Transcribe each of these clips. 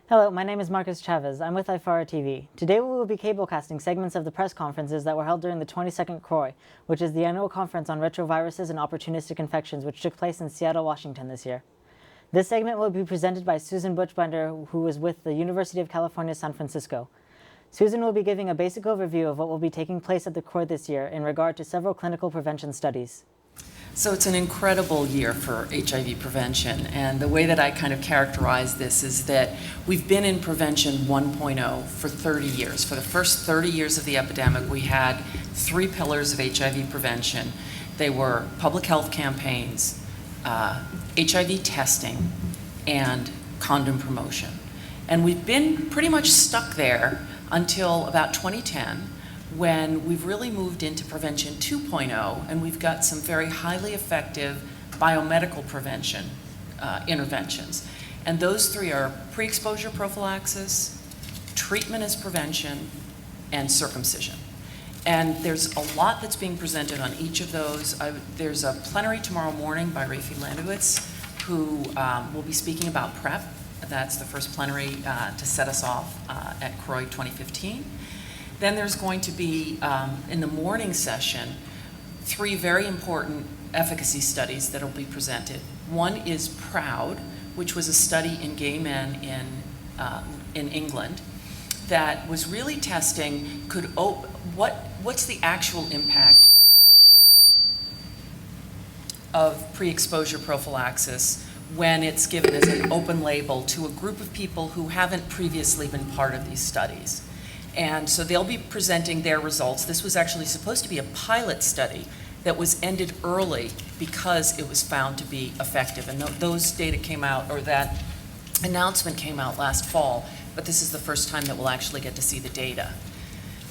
Hello, my name is Marcus Chavez. I'm with IFARA TV. Today we will be cablecasting segments of the press conferences that were held during the 22nd CROI, which is the annual conference on retroviruses and opportunistic infections, which took place in Seattle, Washington this year. This segment will be presented by Susan Buchbinder, who is with the University of California, San Francisco. Susan will be giving a basic overview of what will be taking place at the CROI this year in regard to several clinical prevention studies. So it's an incredible year for HIV prevention, and the way that I kind of characterize this is that we've been in prevention 1.0 for 30 years. For the first 30 years of the epidemic, we had three pillars of HIV prevention. They were public health campaigns, HIV testing, and condom promotion. And we've been pretty much stuck there until about 2010, when we've really moved into prevention 2.0, and we've got some very highly effective biomedical prevention interventions. And those three are pre-exposure prophylaxis, treatment as prevention, and circumcision. And there's a lot that's being presented on each of those. There's a plenary tomorrow morning by Rafi Landowitz, who will be speaking about PrEP. That's the first plenary to set us off at CROI 2015. Then there's going to be, in the morning session, three very important efficacy studies that will be presented. One is PROUD, which was a study in gay men in England that was really testing what's the actual impact of pre-exposure prophylaxis when it's given as an open label to a group of people who haven't previously been part of these studies. And so they'll be presenting their results. This was actually supposed to be a pilot study that was ended early because it was found to be effective. And those data came out, or that announcement came out last fall, but this is the first time that we'll actually get to see the data.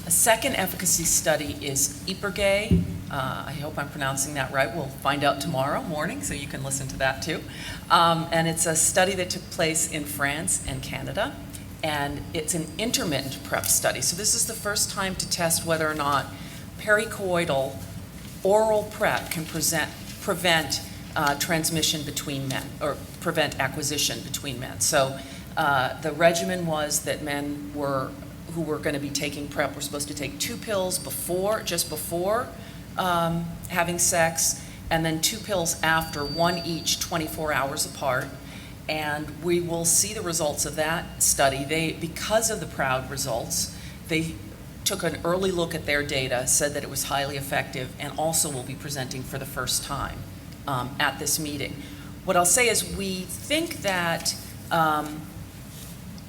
A second efficacy study is IPERGAY. I hope I'm pronouncing that right. We'll find out tomorrow morning, so you can listen to that too. And it's a study that took place in France and Canada. And it's an intermittent PrEP study. So this is the first time to test whether or not pericoital oral PrEP can prevent transmission between men, or prevent acquisition between men. So the regimen was that men who were going to be taking PrEP were supposed to take 2 pills just before having sex, and then 2 pills after, 1 each 24 hours apart. And we will see the results of that study. Because of the PROUD results, they took an early look at their data, said that it was highly effective, and also will be presenting for the first time at this meeting. What I'll say is we think that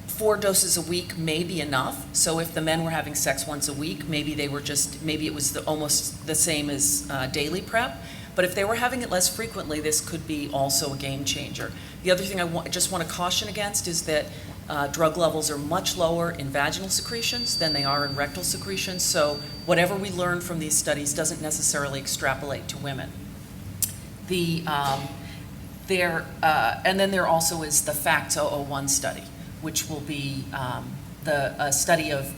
4 doses a week may be enough. So if the men were having sex once a week, maybe it was almost the same as daily PrEP. But if they were having it less frequently, this could be also a game changer. The other thing I just want to caution against is that drug levels are much lower in vaginal secretions than they are in rectal secretions. So whatever we learn from these studies doesn't necessarily extrapolate to women. And then there also is the FACTS 001 study, which will be a study of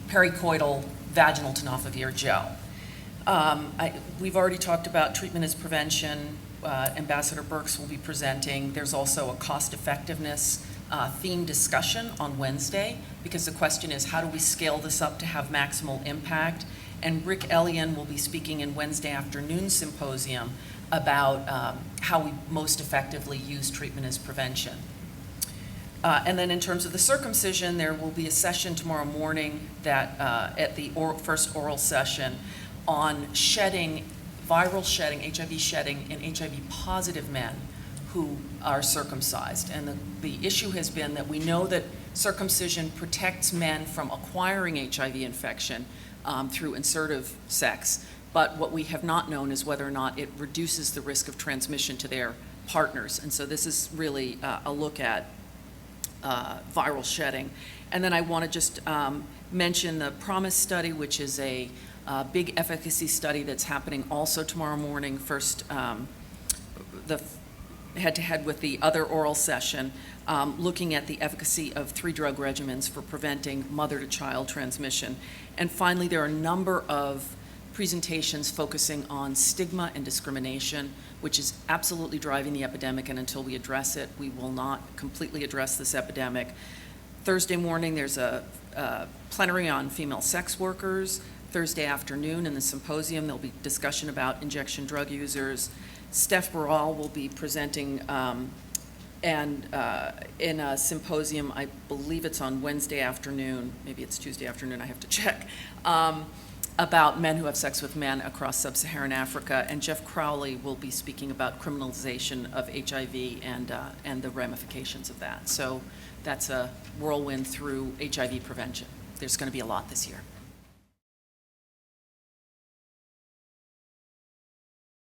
pericoital vaginal tenofovir gel. We've already talked about treatment as prevention. Ambassador Birx will be presenting. There's also a cost effectiveness theme discussion on Wednesday, because the question is, how do we scale this up to have maximal impact? And Rick Elian will be speaking in Wednesday afternoon symposium about how we most effectively use treatment as prevention. And then in terms of the circumcision, there will be a session tomorrow morning that at the first oral session on viral shedding, HIV shedding in HIV-positive men who are circumcised. And the issue has been that we know that circumcision protects men from acquiring HIV infection through insertive sex, but what we have not known is whether or not it reduces the risk of transmission to their partners. And so this is really a look at viral shedding. And then I want to just mention the PROMISE study, which is a big efficacy study that's happening also tomorrow morning. First, the head-to-head with the other oral session, looking at the efficacy of 3 drug regimens for preventing mother-to-child transmission. And finally, there are a number of presentations focusing on stigma and discrimination, which is absolutely driving the epidemic, and until we address it, we will not completely address this epidemic. Thursday morning, there's a plenary on female sex workers. Thursday afternoon in the symposium, there'll be discussion about injection drug users. Steph Baral will be presenting in a symposium, I believe it's on Wednesday afternoon, maybe it's Tuesday afternoon, I have to check, about men who have sex with men across sub-Saharan Africa. And Jeff Crowley will be speaking about criminalization of HIV and the ramifications of that. So that's a whirlwind through HIV prevention. There's going to be a lot this year.